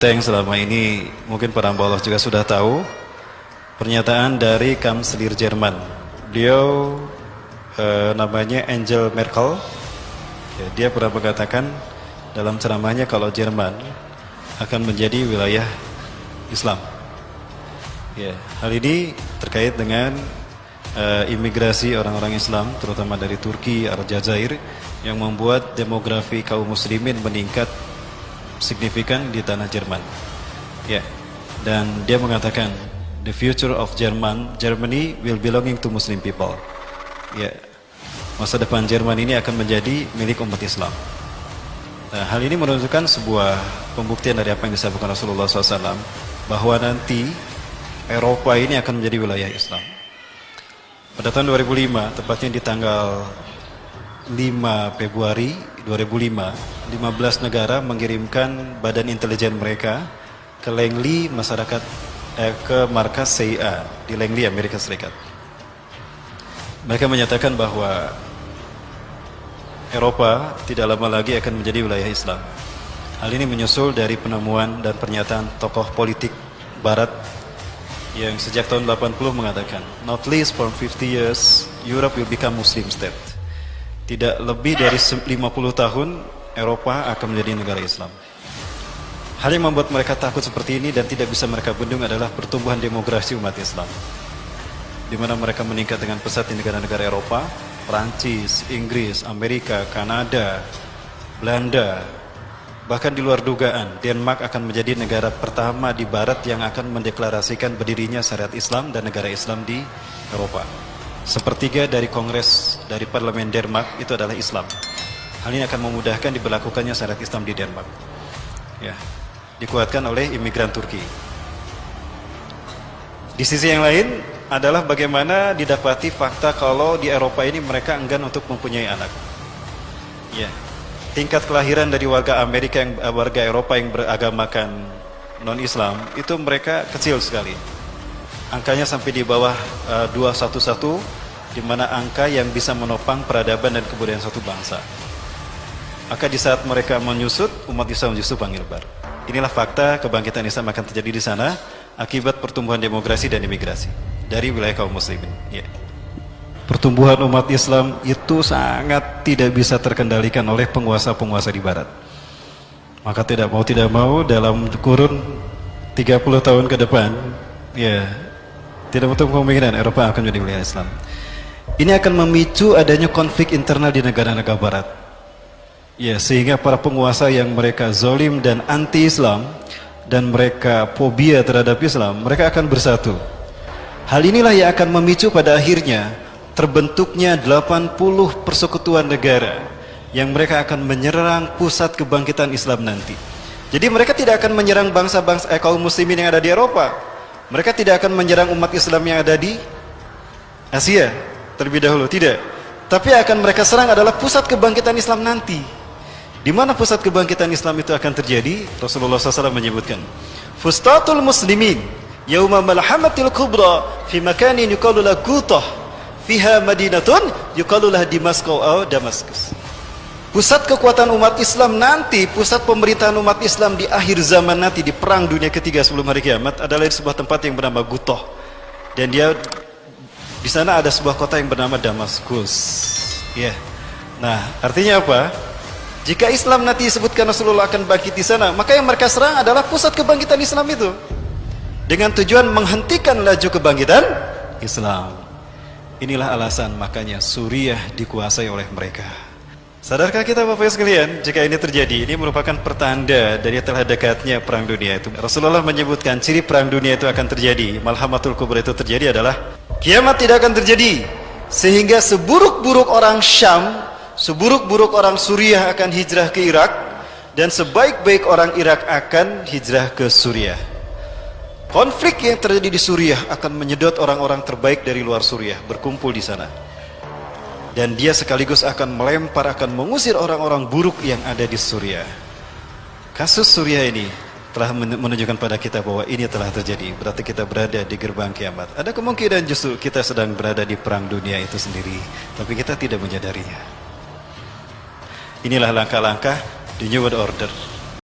Yang selama ini mungkin para hamba Allah juga sudah tahu pernyataan dari Kanselir Jerman. Beliau namanya Angela Merkel. Ya, dia pernah mengatakan dalam ceramahnya kalau Jerman akan menjadi wilayah Islam. Ya, hal ini terkait dengan imigrasi orang-orang Islam, terutama dari Turki, Aljazair, yang membuat demografi kaum muslimin meningkat signifikan di tanah Jerman. Ya, dan dia mengatakan the future of Germany will belonging to Muslim people. Ya, masa depan Jerman ini akan menjadi milik umat Islam. Nah, hal ini menunjukkan sebuah pembuktian dari apa yang disampaikan Rasulullah SAW, bahwa nanti Eropa ini akan menjadi wilayah Islam. Pada tahun 2005, tepatnya di tanggal 5 Februari 2005, 15 negara mengirimkan badan intelijen mereka ke Langley ke markas CIA di Langley, Amerika Serikat. Mereka menyatakan bahwa Eropa tidak lama lagi akan menjadi wilayah Islam. Hal ini menyusul dari penemuan dan pernyataan tokoh politik Barat yang sejak tahun 80 mengatakan, not least for 50 years, Europe will become Muslim state. Tidak lebih dari 50 tahun, Eropa akan menjadi negara Islam. Hal yang membuat mereka takut seperti ini dan tidak bisa mereka bendung adalah pertumbuhan demografi umat Islam, di mana mereka meningkat dengan pesat di negara-negara Eropa, Prancis, Inggris, Amerika, Kanada, Belanda. Bahkan di luar dugaan, Denmark akan menjadi negara pertama di Barat yang akan mendeklarasikan berdirinya syariat Islam dan negara Islam di Eropa. Sepertiga dari Kongres dari Parlemen Denmark itu adalah Islam. Hal ini akan memudahkan diberlakukannya syariat Islam di Denmark. Ya, dikuatkan oleh imigran Turki. Di sisi yang lain adalah bagaimana didapati fakta kalau di Eropa ini mereka enggan untuk mempunyai anak. Ya, tingkat kelahiran dari warga warga Eropa yang beragamakan non-Islam itu mereka kecil sekali. Angkanya sampai di bawah 211, di mana angka yang bisa menopang peradaban dan kebudayaan suatu bangsa. Maka di saat mereka menyusut, umat Islam justru panggil bar. Inilah fakta kebangkitan Islam akan terjadi di sana akibat pertumbuhan demografi dan imigrasi dari wilayah kaum muslimin. Ya. Pertumbuhan umat Islam itu sangat tidak bisa terkendalikan oleh penguasa-penguasa di Barat. Maka tidak mau dalam kurun 30 tahun ke depan, ya, tidak betul kemungkinan Eropa akan menjadi wilayah Islam. Ini akan memicu adanya konflik internal di negara-negara Barat. Ya, sehingga para penguasa yang mereka zalim dan anti-Islam dan mereka fobia terhadap Islam, mereka akan bersatu. Hal inilah yang akan memicu pada akhirnya terbentuknya 80 persekutuan negara yang mereka akan menyerang pusat kebangkitan Islam nanti. Jadi mereka tidak akan menyerang bangsa-bangsa kaum muslimin yang ada di Eropa. Mereka tidak akan menyerang umat Islam yang ada di Asia terlebih dahulu, tidak. Tapi akan mereka serang adalah pusat kebangkitan Islam nanti. Di mana pusat kebangkitan Islam itu akan terjadi? Rasulullah SAW menyebutkan, Fustatul muslimin yauma malhamatil kubra fi makanin yuqalu lahu Qutah fiha madinatun yuqalu laha Damaskus atau Damaskus. Pusat kekuatan umat Islam nanti, pusat pemerintahan umat Islam di akhir zaman nanti, di perang dunia ketiga sebelum hari kiamat, adalah di sebuah tempat yang bernama Qutah. Dan di sana ada sebuah kota yang bernama Damaskus. Ya. Nah, artinya apa? Jika Islam nanti disebutkan Rasulullah akan bangkit di sana, maka yang mereka serang adalah pusat kebangkitan Islam itu, dengan tujuan menghentikan laju kebangkitan Islam. Inilah alasan makanya Suriah dikuasai oleh mereka. Sadarkah kita Bapak Ibu sekalian, jika ini terjadi, ini merupakan pertanda dari telah dekatnya perang dunia itu. Rasulullah menyebutkan ciri perang dunia itu akan terjadi, malhamatul kubra itu terjadi adalah kiamat tidak akan terjadi, sehingga seburuk-buruk orang Syam, seburuk-buruk orang Suriah akan hijrah ke Irak, dan sebaik-baik orang Irak akan hijrah ke Suriah. Konflik yang terjadi di Suriah akan menyedot orang-orang terbaik dari luar Suriah berkumpul di sana. Dan dia sekaligus akan mengusir orang-orang buruk yang ada di Suriah. Kasus Suriah ini telah menunjukkan pada kita bahwa ini telah terjadi. Berarti kita berada di gerbang kiamat. Ada kemungkinan justru kita sedang berada di perang dunia itu sendiri, tapi kita tidak menyadarinya. Inilah langkah-langkah the New World Order.